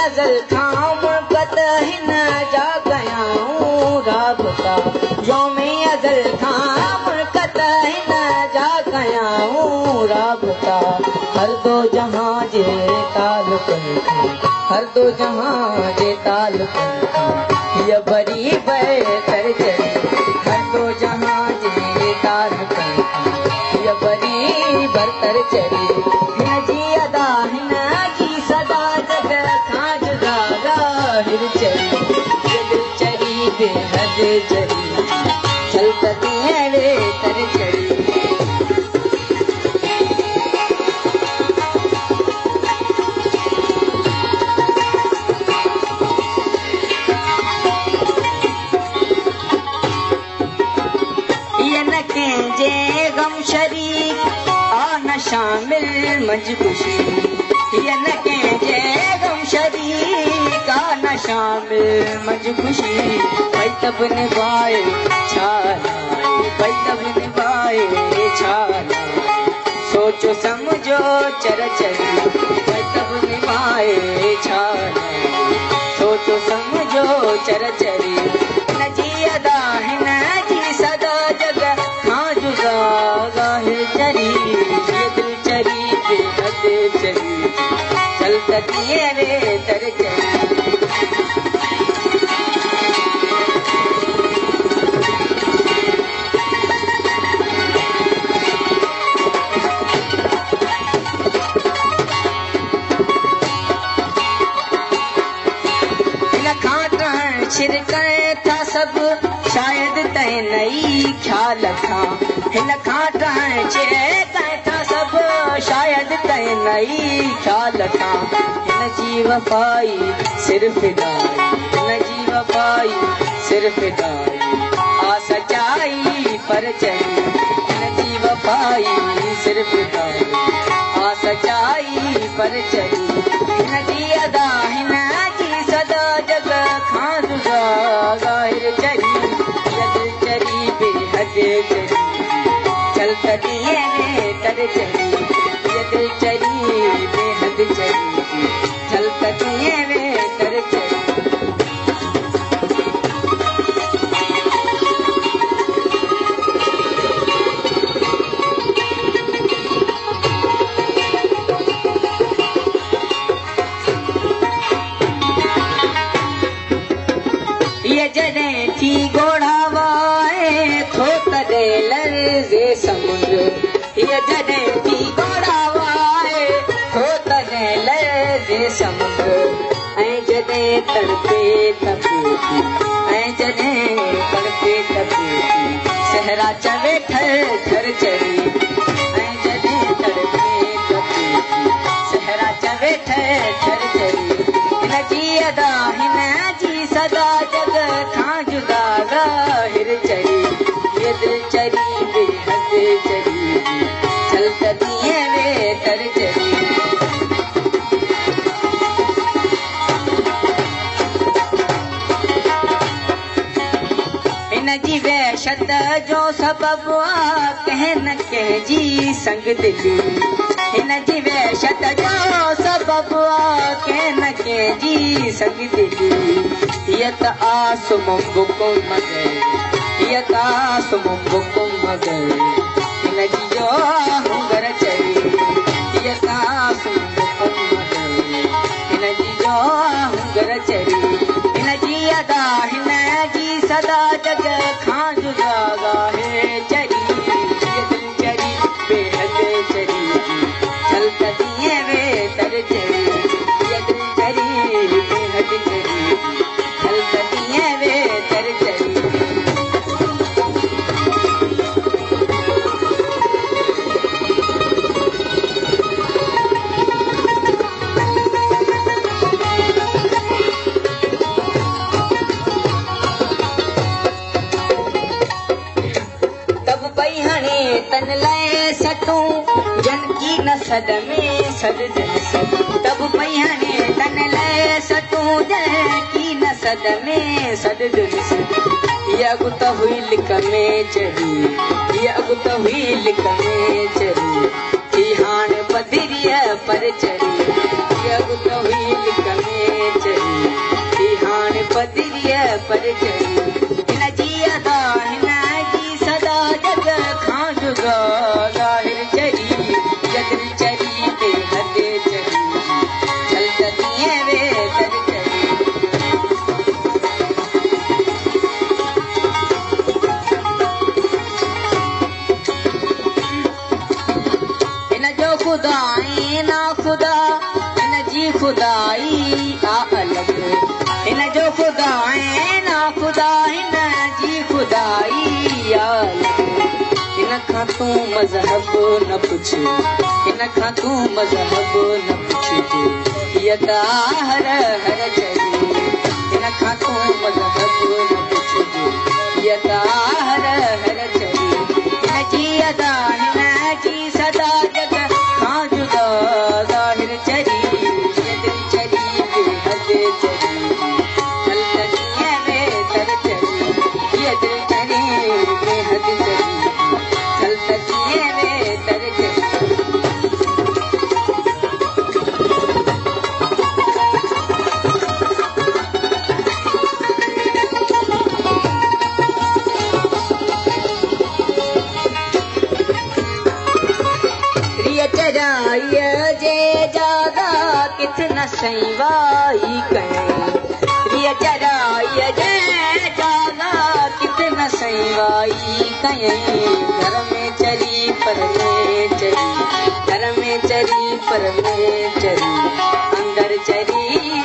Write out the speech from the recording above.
अज़ल खां मुल्कत हिन जा कयाऊं राबता योमे अज़ल खां मुल्कत हिन जा कयाऊं राबता हर दो जहां जे तालुकनि खां हर दो जहां जे तालुकनि खां हीअ बरी बहितर चढ़ी हर दो जहां जे तालुकनि खां हीअ बरी बहितर चढ़ी हिन जी अदा हिन जी सदा जग खां जुदा ज़ाहिर चढ़ी दिलि चढ़ी बेहद चढ़ी छलकत अहिड़े तर चढ़ी शरीक आ न शामिल मंझ खुशी हीअ न कंहिंजे गम शरीक आ न शामिल मंझ खुशी भई तब निभाए छा भई तब निभाए छा सोचो समझो चर चढ़ी भई तब निभाए छा सोचो समझो चर चढ़ी हिन जी अदा हिन जी सदा जग खां जुदा ज़ाहिर चढ़ी दिलि चढ़ी बेहद चढ़ी छलकत अहिड़े तर चढ़ी हिन खां तव्हां छिड़कनि था सभु शायदि तंहिं नई ख़्याल खां हिन खां तव्हां छिड़कनि था सभु शायदि तंहिं नई ख़्याल खां हिन जी वफ़ाई सिर्फ़ दाई हिन जी वफ़ाई सिर्फ़ दाई आ सचाई पर चढ़ी हिन जी वफ़ाई सिर्फ़ दाई आ सचाई पर चढ़ी हिन जी अदा हिन जी सदा जग खां जुदा ज़ाहिर चढ़ी दिलि चढ़ी बेहद चढ़ी छलकत अहिड़े तर चढ़ी दिलि चढ़ी बेहद चढ़ी छलकत अहिड़े तर चढ़ी जॾहिं थी घोड़ावाए थो तॾहिं लर्ज़े समुंड हीअ जॾहिं थी घोड़ावाए थो तॾहिं लर्ज़े समुंड ऐं जॾहिं तड़पे तपे थी ऐं जॾहिं तड़पे तपे थी सहरा चवे थर थर चढ़ी ऐं जॾहिं तड़पे तपे थी सहरा चवे थर थर चढ़ी हिन जी अदा हिन जी सदा जग खां जुदा ज़ाहिर चढ़ी दिलि चढ़ी बेहद चढ़ी छलकत अहिड़े तर चढ़ी हिन जी वहशत जो सबबु आहे कंहिं न कंहिं जी संग दिली हिन जी वहशत जो सबबु आहे कंहिं न कंहिं जी संग दिली हीअ त आसुम बुकुम गए हीअ त आसुम बुकुम गए हिन जी जो हुंगर चढ़ी हीअ त आसुम बुकुम गए हिन जी जो हुंगर चढ़ी हिन जी अदा हिन जी सदा जग खां जुदा ज़ाहिर चढ़ी दिलि चढ़ी बेहद चढ़ी छलकत अहिड़े तर चढ़ी दिलि चढ़ी बेहद चढ़ी छलकत अहिड़े तर चढ़ी तन लाइ सटूं जनकी न सद में सद तब पहियाने तन लाइ सटूं जनकी न सद में सद ये अगुत हुई लिक में चढ़ी ये अगुत हुई लिक में चढ़ी थी हाण पधरिय पर चढ़ी ये अगुत हुई लिक में ख़ुदा ऐं ना ख़ुदा हिन जी ख़ुदाई आ अलॻि हिन जो ख़ुदा ऐं ना ख़ुदा हिन जी ख़ुदाई आ अलॻि हिन खां तूं मज़हब न पुछ हिन खां तूं मज़हब न पुछिजे हीअ त हर हर चरी हिन खां तूं मज़हब न पुछिजे हीअ त हर हर चरी हिन जी अदा हिन जी सदा जग खां जुदा ज़ाहिर चरी हीअ दिलि चरी बेहद चरी हलकतीअ में तर चरी हीअ दिलि चरी बेहद चरी हलकतीअ में तर चरी चराईअ जे जादा किथ न सई वाई कयईं चराईअ जे जादा किथ न सई वाई कयईं घर में चरी पर में चरी घर में चरी पर में चरी अंदर चरी